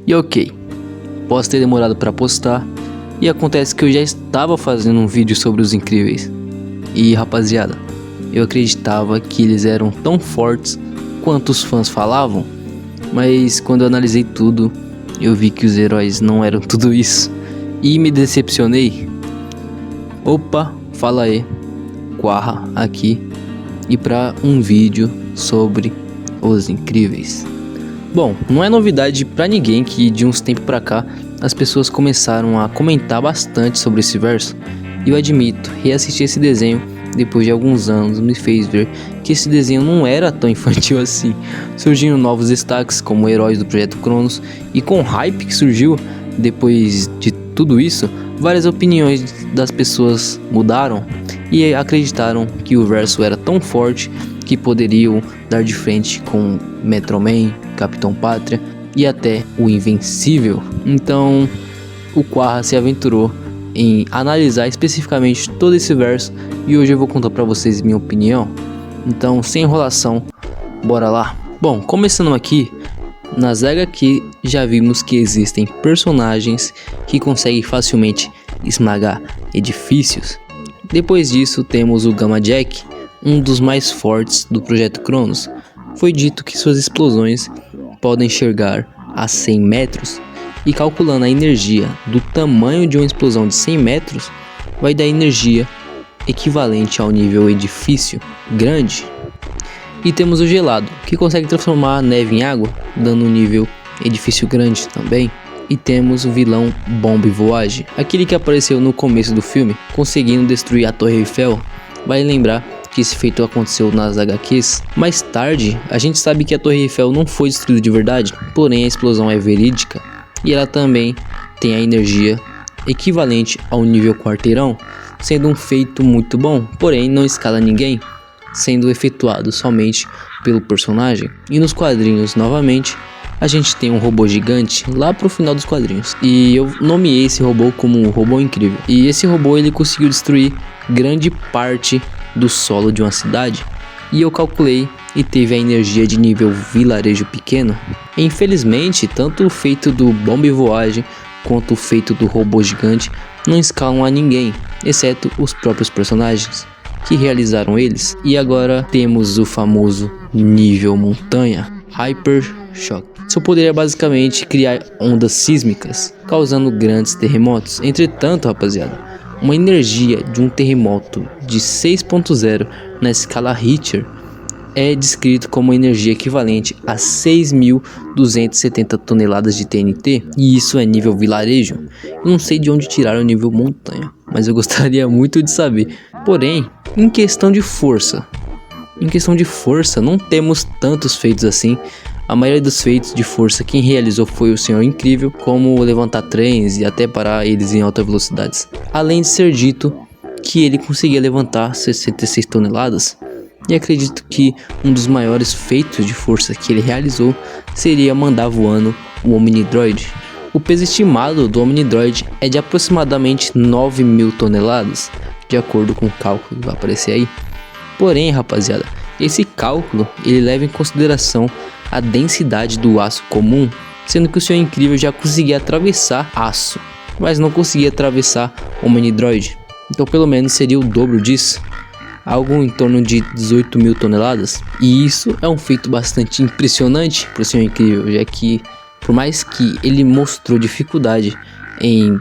E ok, posso ter demorado para postar, e acontece que eu já estava fazendo um vídeo sobre os Incríveis. E rapaziada, eu acreditava que eles eram tão fortes quanto os fãs falavam, mas quando eu analisei tudo, eu vi que os heróis não eram tudo isso, e me decepcionei. Opa, fala aí, Quarra aqui, e para um vídeo sobre os Incríveis. Bom, não é novidade pra ninguém que de uns tempos pra cá as pessoas começaram a comentar bastante sobre esse verso, e eu admito, reassistir esse desenho depois de alguns anos me fez ver que esse desenho não era tão infantil assim, surgindo novos destaques como heróis do Projeto Cronos, e com o hype que surgiu depois de tudo isso, várias opiniões das pessoas mudaram e acreditaram que o verso era tão forte que poderiam dar de frente com Metro Man, Capitão Pátria e até o Invencível. Então o Quarra se aventurou em analisar especificamente todo esse verso e hoje eu vou contar para vocês minha opinião. Então, sem enrolação, bora lá. Bom, começando aqui, nas HQ já vimos que existem personagens que conseguem facilmente esmagar edifícios. Depois disso temos o Gamma Jack, um dos mais fortes do Projeto Cronos. Foi dito que suas explosões podem chegar a 100 metros e calculando a energia do tamanho de uma explosão de 100 metros, vai dar energia equivalente ao nível edifício grande. E temos o Gelado, que consegue transformar a neve em água, dando um nível edifício grande também. E temos o vilão Bombe Voyage, aquele que apareceu no começo do filme, conseguindo destruir a Torre Eiffel. Vale lembrar que esse feito aconteceu nas HQs. Mais tarde, a gente sabe que a Torre Eiffel não foi destruída de verdade, porém a explosão é verídica e ela também tem a energia equivalente ao nível quarteirão, sendo um feito muito bom, porém não escala ninguém, sendo efetuado somente pelo personagem. E nos quadrinhos, novamente, a gente tem um robô gigante lá pro final dos quadrinhos, e eu nomeei esse robô como um robô incrível. E esse robô ele conseguiu destruir grande parte do solo de uma cidade, e eu calculei e teve a energia de nível vilarejo pequeno. E, infelizmente, tanto o feito do Bombe Voyage quanto o feito do robô gigante não escalam a ninguém, exceto os próprios personagens que realizaram eles. E agora temos o famoso nível montanha, Hyper Shock. Seu poder é basicamente criar ondas sísmicas, causando grandes terremotos. Entretanto, rapaziada, uma energia de um terremoto de 6.0 na escala Richter é descrito como energia equivalente a 6.270 toneladas de TNT, e isso é nível vilarejo. Eu não sei de onde tiraram o nível montanha, mas eu gostaria muito de saber. Porém, em questão de força, não temos tantos feitos assim. A maioria dos feitos de força quem realizou foi o Senhor Incrível, como levantar trens e até parar eles em altas velocidades. Além de ser dito que ele conseguia levantar 66 toneladas, e acredito que um dos maiores feitos de força que ele realizou seria mandar voando o Omnidroid. O peso estimado do Omnidroid é de aproximadamente 9.000 toneladas, de acordo com o cálculo que vai aparecer aí. Porém, rapaziada, esse cálculo ele leva em consideração a densidade do aço comum, sendo que o Senhor Incrível já conseguia atravessar aço, mas não conseguia atravessar o Omnidroid. Então pelo menos seria o dobro disso, algo em torno de 18.000 toneladas. E isso é um feito bastante impressionante para o Senhor Incrível, já que por mais que ele mostrou dificuldade em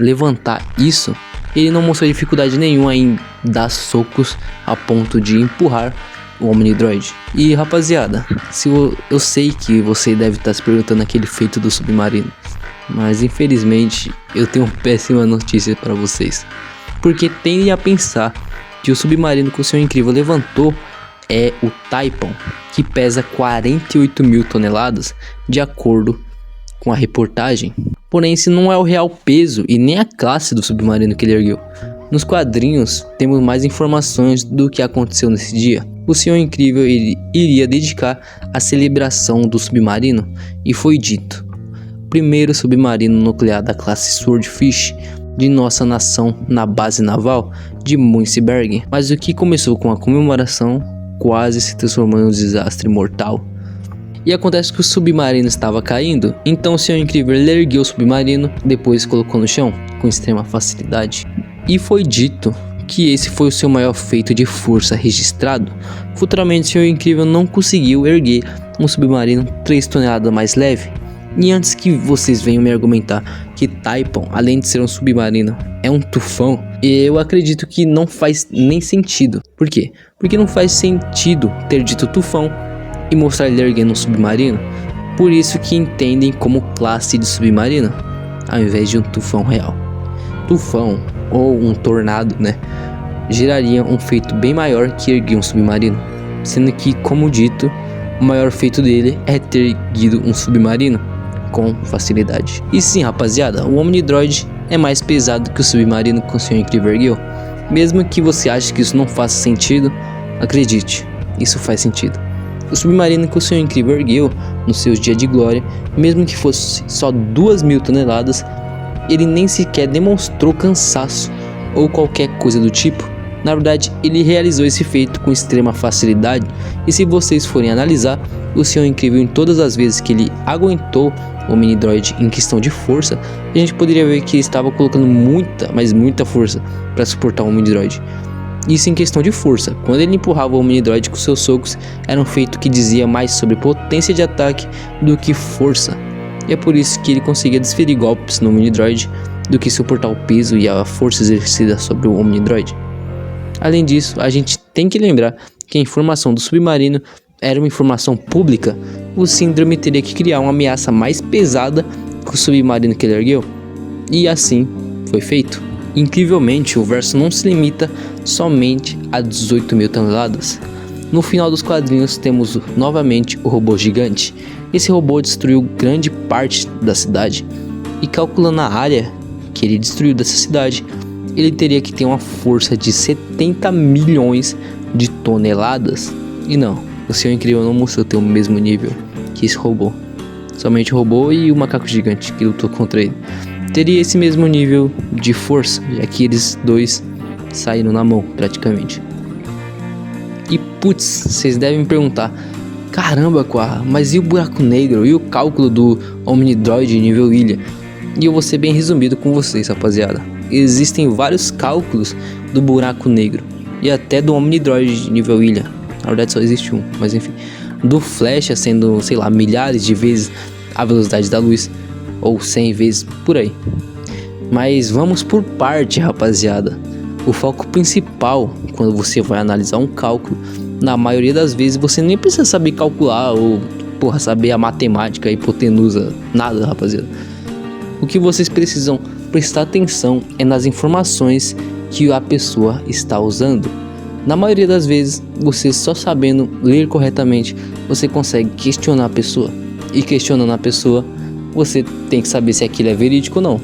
levantar isso, ele não mostrou dificuldade nenhuma em dar socos a ponto de empurrar o Omnidroid. E rapaziada, eu sei que você deve estar se perguntando aquele feito do submarino, mas infelizmente eu tenho uma péssima notícia para vocês, porque tendem a pensar que o submarino que o Senhor Incrível levantou é o Typhon, que pesa 48.000 toneladas, de acordo com a reportagem. Porém, esse não é o real peso e nem a classe do submarino que ele ergueu. Nos quadrinhos, temos mais informações do que aconteceu nesse dia. O Senhor Incrível iria dedicar a celebração do submarino, e foi dito: primeiro submarino nuclear da classe Swordfish de nossa nação na base naval de Munzberg. Mas o que começou com a comemoração quase se transformou em um desastre mortal. E acontece que o submarino estava caindo, então o Senhor Incrível ergueu o submarino, depois colocou no chão com extrema facilidade. E foi dito que esse foi o seu maior feito de força registrado. Futuramente o Senhor Incrível não conseguiu erguer um submarino 3 toneladas mais leve. E antes que vocês venham me argumentar que Taipan, além de ser um submarino, é um tufão, eu acredito que não faz nem sentido. Por quê? Porque não faz sentido ter dito tufão e mostrar ele erguendo um submarino. Por isso que entendem como classe de submarino, ao invés de um tufão real. Tufão, ou um tornado, né, geraria um feito bem maior que erguer um submarino. Sendo que, como dito, o maior feito dele é ter erguido um submarino com facilidade. E sim, rapaziada, o Omnidroid é mais pesado que o submarino que o Senhor Incrível ergueu. Mesmo que você ache que isso não faça sentido, acredite, isso faz sentido. O submarino que o Senhor Incrível ergueu nos seus dias de glória, mesmo que fosse só 2.000 toneladas, ele nem sequer demonstrou cansaço ou qualquer coisa do tipo. Na verdade, ele realizou esse feito com extrema facilidade, e se vocês forem analisar, o Senhor Incrível, em todas as vezes que ele aguentou o Omnidroid em questão de força, a gente poderia ver que ele estava colocando muita, mas muita força para suportar o Omnidroid. Isso em questão de força. Quando ele empurrava o Omnidroid com seus socos, era um feito que dizia mais sobre potência de ataque do que força. E é por isso que ele conseguia desferir golpes no Omnidroid do que suportar o peso e a força exercida sobre o Omnidroid. Além disso, a gente tem que lembrar que a informação do submarino era uma informação pública. O Síndrome teria que criar uma ameaça mais pesada que o submarino que ele ergueu. E assim foi feito. Incrivelmente, o verso não se limita somente a 18.000 toneladas. No final dos quadrinhos temos novamente o robô gigante. Esse robô destruiu grande parte da cidade, e calculando a área que ele destruiu dessa cidade, ele teria que ter uma força de 70 milhões de toneladas. E não, o Senhor Incrível não mostrou ter o mesmo nível que esse robô. Somente o robô e o macaco gigante que lutou contra ele teria esse mesmo nível de força, já que eles dois saíram na mão praticamente. E putz, vocês devem me perguntar: caramba, Quar, mas e o buraco negro? E o cálculo do Omnidroid nível ilha? E eu vou ser bem resumido com vocês, rapaziada. Existem vários cálculos do buraco negro e até do Omnidroid nível ilha. Na verdade só existe um, mas enfim. Do Flecha sendo, sei lá, milhares de vezes a velocidade da luz, ou 100 vezes, por aí. Mas vamos por parte, rapaziada. O foco principal, quando você vai analisar um cálculo, na maioria das vezes você nem precisa saber calcular ou, saber a matemática, a hipotenusa, nada, rapaziada. O que vocês precisam prestar atenção é nas informações que a pessoa está usando. Na maioria das vezes, você só sabendo ler corretamente, você consegue questionar a pessoa. E questionando a pessoa, você tem que saber se aquilo é verídico ou não,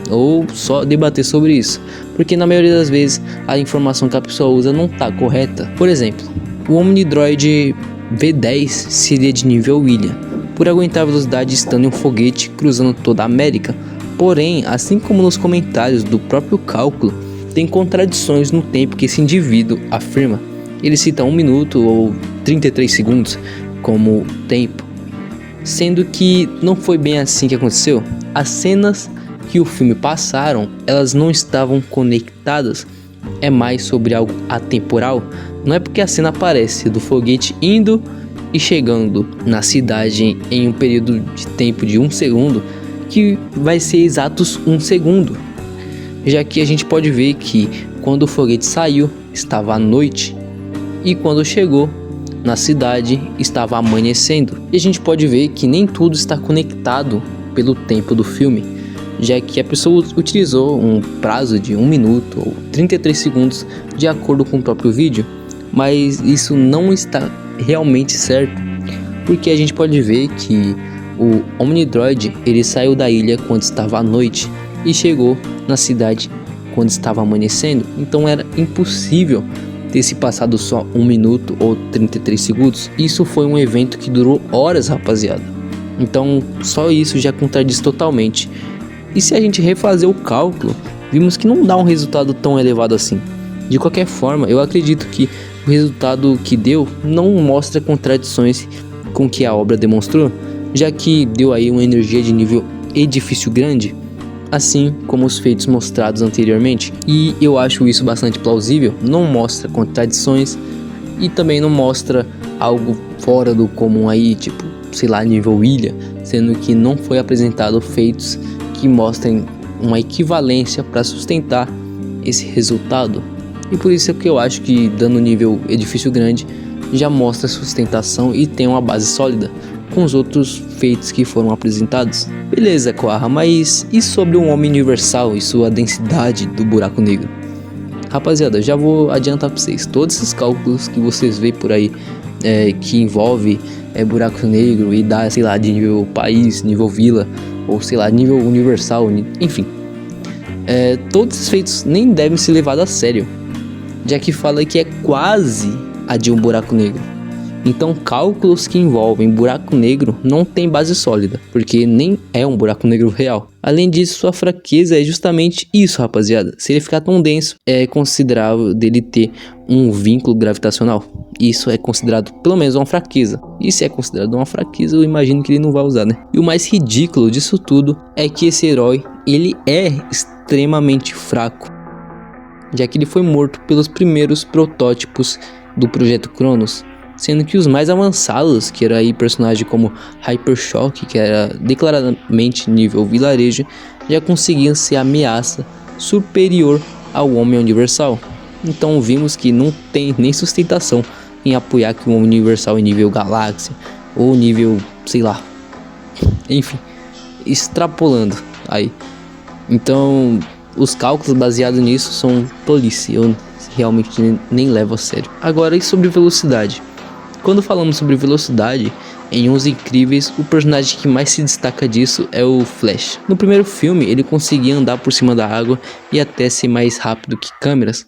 ou só debater sobre isso, porque na maioria das vezes a informação que a pessoa usa não está correta. Por exemplo, o Omnidroid V10 seria de nível ilha, por aguentar a velocidade estando em um foguete cruzando toda a América. Porém, assim como nos comentários do próprio cálculo, tem contradições no tempo que esse indivíduo afirma. Ele cita 1 minuto ou 33 segundos como tempo, sendo que não foi bem assim que aconteceu. As cenas que o filme passaram, elas não estavam conectadas. É mais sobre algo atemporal. Não é porque a cena aparece do foguete indo e chegando na cidade em um período de tempo de 1 segundo que vai ser exatos 1 segundo, já que a gente pode ver que quando o foguete saiu estava à noite e quando chegou na cidade estava amanhecendo. E a gente pode ver que nem tudo está conectado pelo tempo do filme, já que a pessoa utilizou um prazo de 1 minuto ou 33 segundos de acordo com o próprio vídeo, mas isso não está realmente certo, porque a gente pode ver que o Omnidroid ele saiu da ilha quando estava à noite e chegou na cidade quando estava amanhecendo, então era impossível ter se passado só 1 minuto ou 33 segundos. Isso foi um evento que durou horas, rapaziada. Então só isso já contradiz totalmente. E se a gente refazer o cálculo, vimos que não dá um resultado tão elevado assim. De qualquer forma, eu acredito que o resultado que deu não mostra contradições com que a obra demonstrou, já que deu aí uma energia de nível edifício grande, assim como os feitos mostrados anteriormente. E eu acho isso bastante plausível, não mostra contradições e também não mostra algo fora do comum aí, tipo, sei lá, nível ilha, sendo que não foi apresentado feitos que mostrem uma equivalência para sustentar esse resultado. E por isso é que eu acho que dando nível edifício grande já mostra sustentação e tem uma base sólida com os outros feitos que foram apresentados. Beleza, Koaha, mas e sobre um homem universal e sua densidade do buraco negro? Rapaziada, já vou adiantar para vocês, todos esses cálculos que vocês veem por aí que envolve buraco negro e dá, sei lá, de nível país, nível vila, ou sei lá, nível universal, enfim, todos esses feitos nem devem ser levados a sério, já que fala que é quase a de um buraco negro. Então cálculos que envolvem buraco negro não tem base sólida, porque nem é um buraco negro real. Além disso, sua fraqueza é justamente isso, rapaziada. Se ele ficar tão denso, é considerável dele ter um vínculo gravitacional. Isso é considerado pelo menos uma fraqueza. E se é considerado uma fraqueza, eu imagino que ele não vai usar, né? E o mais ridículo disso tudo é que esse herói, ele é extremamente fraco, já que ele foi morto pelos primeiros protótipos do Projeto Cronos, sendo que os mais avançados, que era aí personagem como Hypershock, que era declaradamente nível vilarejo, já conseguiam ser ameaça superior ao Homem Universal. Então vimos que não tem nem sustentação em apoiar que o Homem Universal é nível galáxia ou nível, sei lá, enfim, extrapolando aí. Então os cálculos baseados nisso são tolice, eu realmente nem levo a sério. Agora, e sobre velocidade? Quando falamos sobre velocidade, em Os Incríveis, o personagem que mais se destaca disso é o Flash. No primeiro filme, ele conseguia andar por cima da água e até ser mais rápido que câmeras,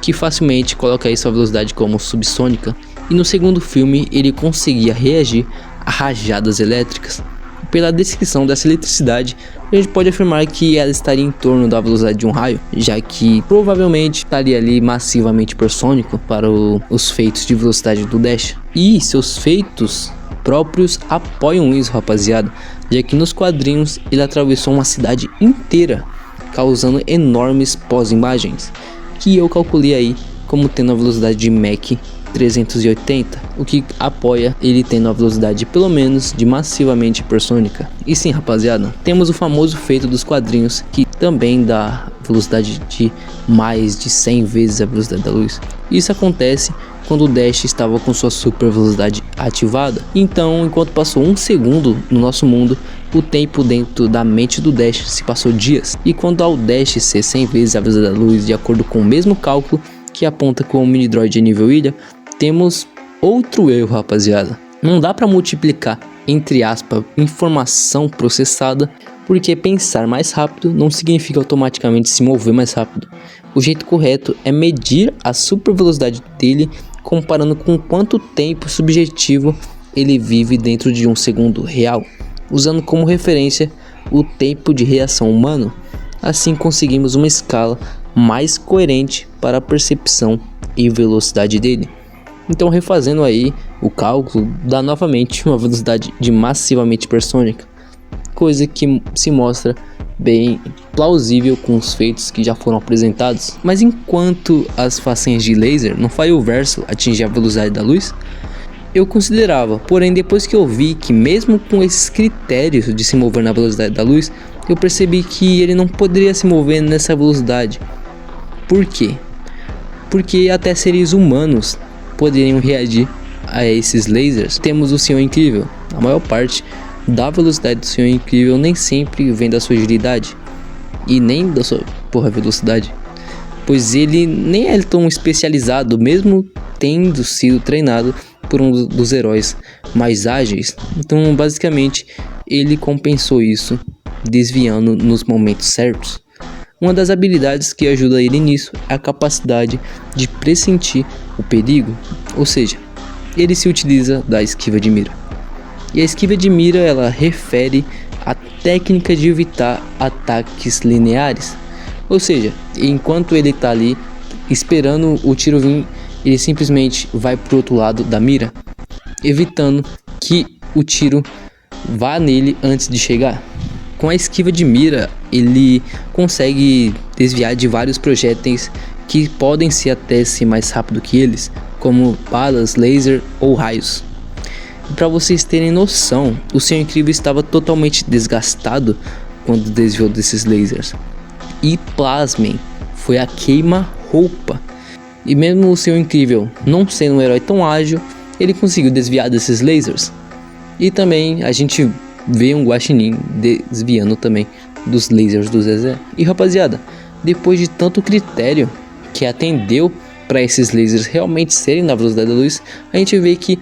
que facilmente coloca aí sua velocidade como subsônica. E no segundo filme, ele conseguia reagir a rajadas elétricas. Pela descrição dessa eletricidade, a gente pode afirmar que ela estaria em torno da velocidade de um raio, já que provavelmente estaria ali massivamente hipersônico para os feitos de velocidade do Dash. E seus feitos próprios apoiam isso, rapaziada, já que nos quadrinhos ele atravessou uma cidade inteira, causando enormes pós-imagens, que eu calculei aí como tendo a velocidade de Mach 380, o que apoia ele tendo a velocidade pelo menos de massivamente hipersônica. E sim, rapaziada, temos o famoso feito dos quadrinhos que também dá velocidade de mais de 100 vezes a velocidade da luz. Isso acontece quando o Dash estava com sua super velocidade ativada. Então, enquanto passou um segundo no nosso mundo, o tempo dentro da mente do Dash se passou dias. E quando ao Dash ser 100 vezes a velocidade da luz, de acordo com o mesmo cálculo que aponta com o mini droid nível ilha, temos outro erro, rapaziada. Não dá para multiplicar, entre aspas, informação processada, porque pensar mais rápido não significa automaticamente se mover mais rápido. O jeito correto é medir a super velocidade dele comparando com quanto tempo subjetivo ele vive dentro de um segundo real, usando como referência o tempo de reação humano. Assim conseguimos uma escala mais coerente para a percepção e velocidade dele. Então, refazendo aí o cálculo, dá novamente uma velocidade de massivamente hipersônica, coisa que se mostra bem plausível com os feitos que já foram apresentados. Mas enquanto as façanhas de laser no Fire-Verso atingem a velocidade da luz, eu considerava, porém depois que eu vi que mesmo com esses critérios de se mover na velocidade da luz, eu percebi que ele não poderia se mover nessa velocidade. Por quê? Porque até seres humanos poderiam reagir a esses lasers. Temos o Senhor Incrível. A maior parte da velocidade do Senhor Incrível nem sempre vem da sua agilidade e nem da sua velocidade, pois ele nem é tão especializado, mesmo tendo sido treinado por um dos heróis mais ágeis. Então basicamente ele compensou isso desviando nos momentos certos. Uma das habilidades que ajuda ele nisso é a capacidade de pressentir o perigo, ou seja, ele se utiliza da esquiva de mira. E a esquiva de mira, ela refere à técnica de evitar ataques lineares, ou seja, enquanto ele está ali esperando o tiro vir, ele simplesmente vai para o outro lado da mira, evitando que o tiro vá nele antes de chegar. Com a esquiva de mira, ele consegue desviar de vários projéteis que podem ser até ser mais rápido que eles, como balas, laser ou raios. Para vocês terem noção, o Senhor Incrível estava totalmente desgastado quando desviou desses lasers. E plasmem, foi a queima-roupa. E mesmo o Senhor Incrível não sendo um herói tão ágil, ele conseguiu desviar desses lasers. E também a gente vê um Guaxinim desviando também dos lasers do Zezé. E rapaziada, depois de tanto critério que atendeu para esses lasers realmente serem na velocidade da luz, a gente vê que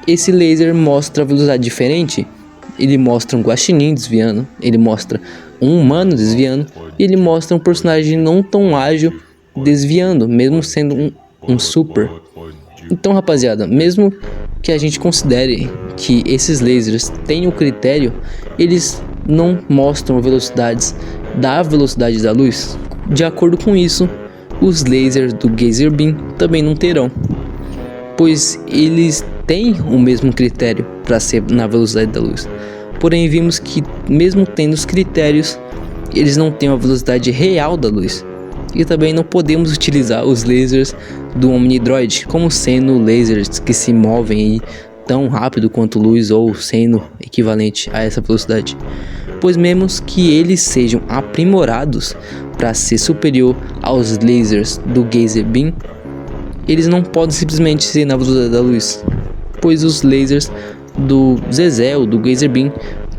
esse laser mostra a velocidade diferente. Ele mostra um Guaxinim desviando, ele mostra um humano desviando, e ele mostra um personagem não tão ágil desviando, mesmo sendo um super. Então rapaziada, mesmo que a gente considere que esses lasers tenham critério, eles não mostram velocidades da velocidade da luz. De acordo com isso, os lasers do Geyser Beam também não terão, pois eles têm o mesmo critério para ser na velocidade da luz. Porém vimos que mesmo tendo os critérios, eles não têm a velocidade real da luz. E também não podemos utilizar os lasers do Omnidroid como sendo lasers que se movem aí tão rápido quanto luz ou sendo equivalente a essa velocidade, pois mesmo que eles sejam aprimorados para ser superior aos lasers do Geyser Beam, eles não podem simplesmente ser na velocidade da luz, pois os lasers do Zezé ou do Geyser Beam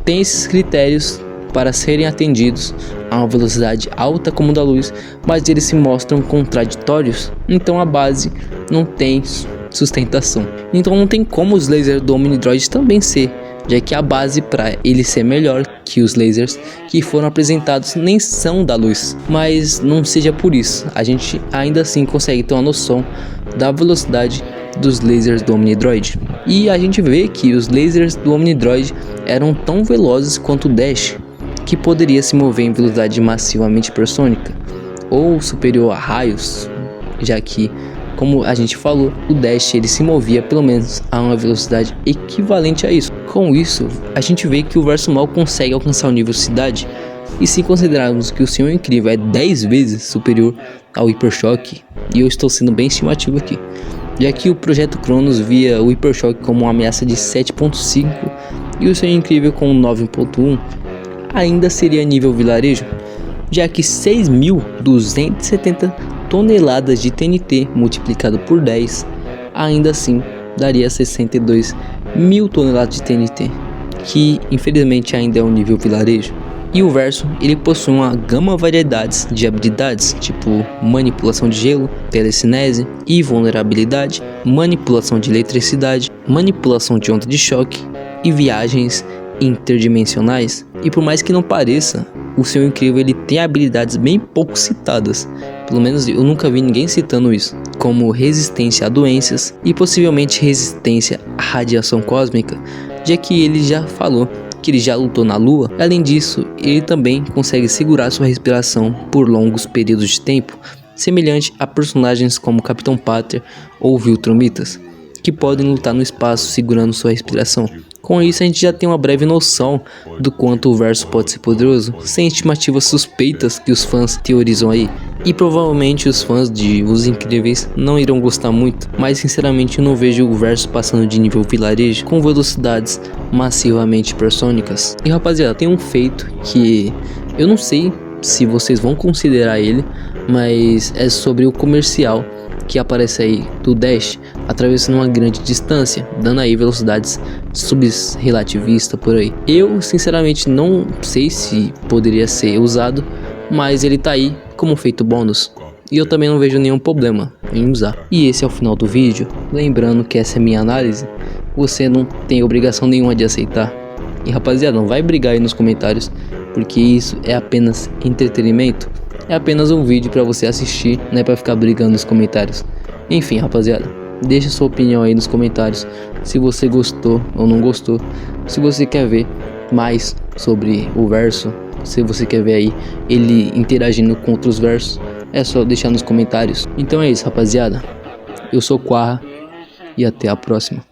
têm esses critérios para serem atendidos a uma velocidade alta como da luz, mas eles se mostram contraditórios, então a base não tem sustentação. Então não tem como os lasers do Omnidroid também ser, já que a base para ele ser melhor que os lasers que foram apresentados nem são da luz. Mas não seja por isso, a gente ainda assim consegue ter uma noção da velocidade dos lasers do Omnidroid. E a gente vê que os lasers do Omnidroid eram tão velozes quanto o Dash, que poderia se mover em velocidade massivamente hipersônica ou superior a raios, já que, como a gente falou, o Dash ele se movia pelo menos a uma velocidade equivalente a isso. Com isso, a gente vê que o Verso Mal consegue alcançar o nível Cidade, e se considerarmos que o Senhor Incrível é 10 vezes superior ao Hyper Choque, e eu estou sendo bem estimativo aqui, já que o Projeto Cronos via o Hyper Choque como uma ameaça de 7.5 e o Senhor Incrível com 9.1, ainda seria nível vilarejo, já que 6.270 toneladas de TNT multiplicado por 10 ainda assim daria 62.000 toneladas de TNT, que infelizmente ainda é um nível vilarejo. E o Verso ele possui uma gama variedades de habilidades, tipo manipulação de gelo, telecinese e vulnerabilidade, manipulação de eletricidade, manipulação de onda de choque e viagens interdimensionais. E por mais que não pareça, o Senhor Incrível ele tem habilidades bem pouco citadas, pelo menos eu nunca vi ninguém citando isso, como resistência a doenças e possivelmente resistência à radiação cósmica, já que ele já falou que ele já lutou na Lua. Além disso, ele também consegue segurar sua respiração por longos períodos de tempo, semelhante a personagens como Capitão Pátria ou Viltrumitas, que podem lutar no espaço segurando sua respiração. Com isso a gente já tem uma breve noção do quanto o Verso pode ser poderoso, sem estimativas suspeitas que os fãs teorizam aí. E provavelmente os fãs de Os Incríveis não irão gostar muito, mas sinceramente eu não vejo o Verso passando de nível vilarejo com velocidades massivamente hipersônicas. E rapaziada, tem um feito que eu não sei se vocês vão considerar ele, mas é sobre o comercial que aparece aí do Dash atravessando uma grande distância, dando aí velocidades subrelativistas por aí. Eu sinceramente não sei se poderia ser usado, mas ele tá aí como feito bônus, e eu também não vejo nenhum problema em usar. E esse é o final do vídeo, lembrando que essa é minha análise, você não tem obrigação nenhuma de aceitar. E rapaziada, não vai brigar aí nos comentários, porque isso é apenas entretenimento. É apenas um vídeo para você assistir, não é para ficar brigando nos comentários. Enfim, rapaziada, deixa sua opinião aí nos comentários, se você gostou ou não gostou, se você quer ver mais sobre o Verso, se você quer ver aí ele interagindo com outros versos, é só deixar nos comentários. Então é isso, rapaziada, eu sou o Quarra e até a próxima.